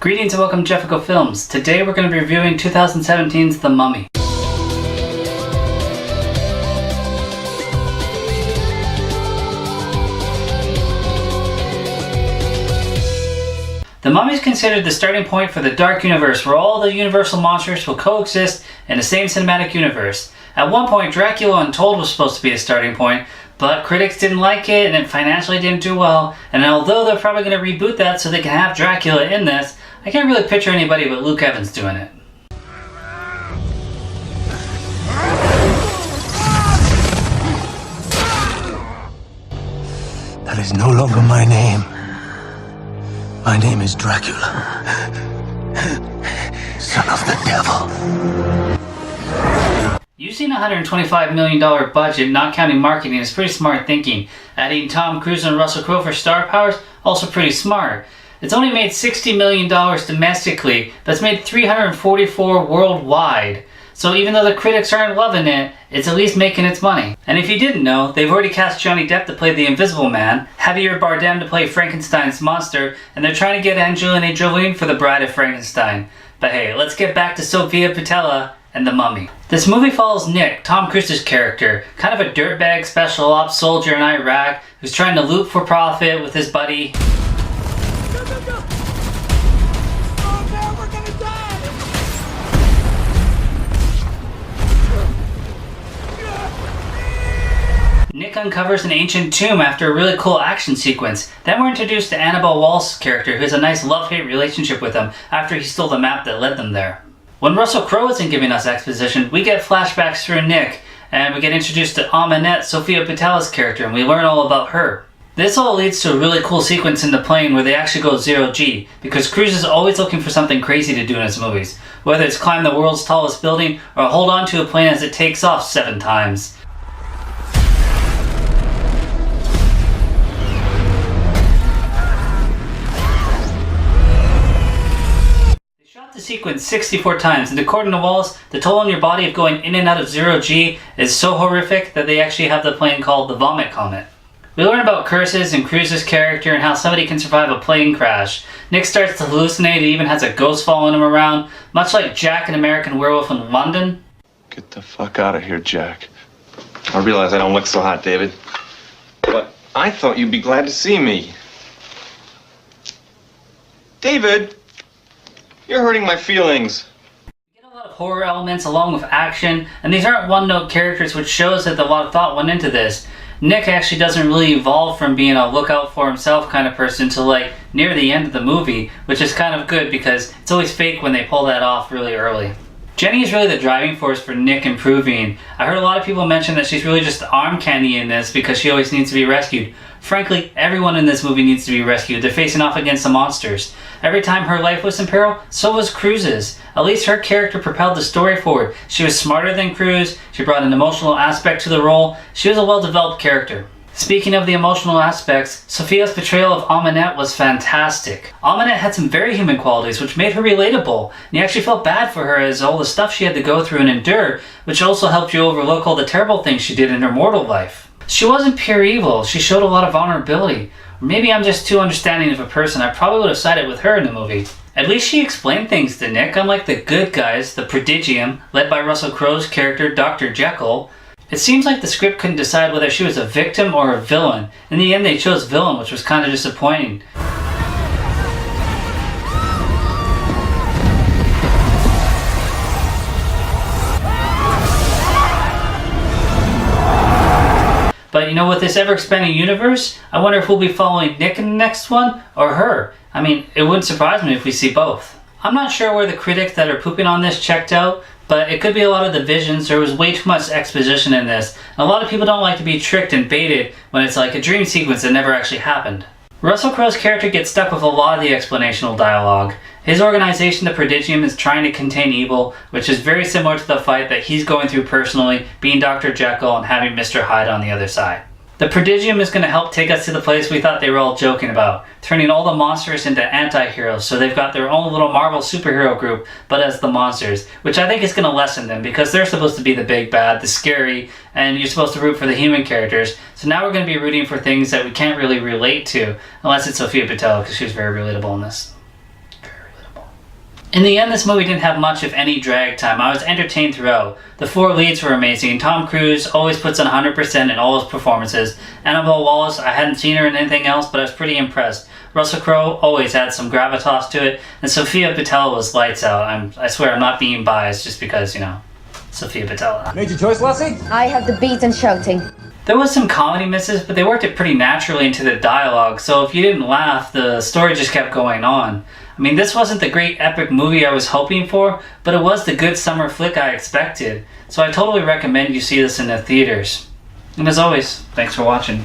Greetings and welcome to Jefficho Films. Today we're going to be reviewing 2017's The Mummy. The Mummy is considered the starting point for the Dark Universe, where all the Universal monsters will coexist in the same cinematic universe. At one point, Dracula Untold was supposed to be a starting point, but critics didn't like it and it financially didn't do well, and although they're probably going to reboot that so they can have Dracula in this, I can't really picture anybody but Luke Evans doing it. That is no longer my name. My name is Dracula, son of the devil. Using a $125 million budget, not counting marketing, is pretty smart thinking. Adding Tom Cruise and Russell Crowe for star powers, also pretty smart. It's only made $60 million domestically, but it's made $344 worldwide. So even though the critics aren't loving it, it's at least making its money. And if you didn't know, they've already cast Johnny Depp to play the Invisible Man, Javier Bardem to play Frankenstein's monster, and they're trying to get Angelina Jolie for the Bride of Frankenstein. But hey, let's get back to Sofia Boutella and The Mummy. This movie follows Nick, Tom Cruise's character, kind of a dirtbag special ops soldier in Iraq who's trying to loot for profit with his buddy. Go! Oh man, we're gonna die! Nick uncovers an ancient tomb after a really cool action sequence. Then we're introduced to Annabelle Walsh's character, who has a nice love-hate relationship with him after he stole the map that led them there. When Russell Crowe isn't giving us exposition, we get flashbacks through Nick, and we get introduced to Amanette, Sofia Boutella's character, and we learn all about her. This all leads to a really cool sequence in the plane where they actually go 0G, because Cruise is always looking for something crazy to do in his movies, whether it's climb the world's tallest building or hold on to a plane as it takes off 7 times. They shot the sequence 64 times, and according to Wallace, the toll on your body of going in and out of 0G is so horrific that they actually have the plane called the Vomit Comet. We learn about curses and Cruise's character and how somebody can survive a plane crash. Nick starts to hallucinate, he even has a ghost following him around, much like Jack in American Werewolf in London. Get the fuck out of here, Jack. I realize I don't look so hot, David, but I thought you'd be glad to see me. David, you're hurting my feelings. We get a lot of horror elements along with action, and these aren't one-note characters, which shows that a lot of thought went into this. Nick actually doesn't really evolve from being a look-out for himself kind of person to like near the end of the movie, which is kind of good because it's always fake when they pull that off really early. Jenny is really the driving force for Nick improving. I heard a lot of people mention that she's really just arm candy in this because she always needs to be rescued. Frankly, everyone in this movie needs to be rescued. They're facing off against the monsters. Every time her life was in peril, so was Cruise's. At least her character propelled the story forward. She was smarter than Cruise, she brought an emotional aspect to the role, she was a well-developed character. Speaking of the emotional aspects, Sofia's portrayal of Amanette was fantastic. Amanette had some very human qualities which made her relatable, and you actually felt bad for her as all the stuff she had to go through and endure, which also helped you overlook all the terrible things she did in her mortal life. She wasn't pure evil, she showed a lot of vulnerability. Or maybe I'm just too understanding of a person, I probably would have sided with her in the movie. At least she explained things to Nick, unlike the good guys, the Prodigium, led by Russell Crowe's character, Dr. Jekyll. It seems like the script couldn't decide whether she was a victim or a villain. In the end they chose villain, which was kind of disappointing. But you know, with this ever-expanding universe, I wonder if we'll be following Nick in the next one, or her. I mean, it wouldn't surprise me if we see both. I'm not sure where the critics that are pooping on this checked out, but it could be a lot of the visions. There was way too much exposition in this. And a lot of people don't like to be tricked and baited when it's like a dream sequence that never actually happened. Russell Crowe's character gets stuck with a lot of the explanational dialogue. His organization, the Prodigium, is trying to contain evil, which is very similar to the fight that he's going through personally, being Dr. Jekyll and having Mr. Hyde on the other side. The Prodigium is going to help take us to the place we thought they were all joking about, turning all the monsters into anti-heroes, so they've got their own little Marvel superhero group, but as the monsters, which I think is going to lessen them, because they're supposed to be the big bad, the scary, and you're supposed to root for the human characters, so now we're going to be rooting for things that we can't really relate to, unless it's Sofia Boutella, because she was very relatable in this. Very relatable. In the end, this movie didn't have much if any drag time. I was entertained throughout. The 4 leads were amazing. Tom Cruise always puts in 100% in all his performances. Annabelle Wallis, I hadn't seen her in anything else, but I was pretty impressed. Russell Crowe always had some gravitas to it, and Sofia Boutella was lights out. I swear I'm not being biased just because, you know, Sofia Boutella. Made your choice, Lassie? I have the beat and shouting. There was some comedy misses, but they worked it pretty naturally into the dialogue, so if you didn't laugh, the story just kept going on. I mean, this wasn't the great epic movie I was hoping for, but it was the good summer flick I expected, so I totally recommend you see this in the theaters. And as always, thanks for watching.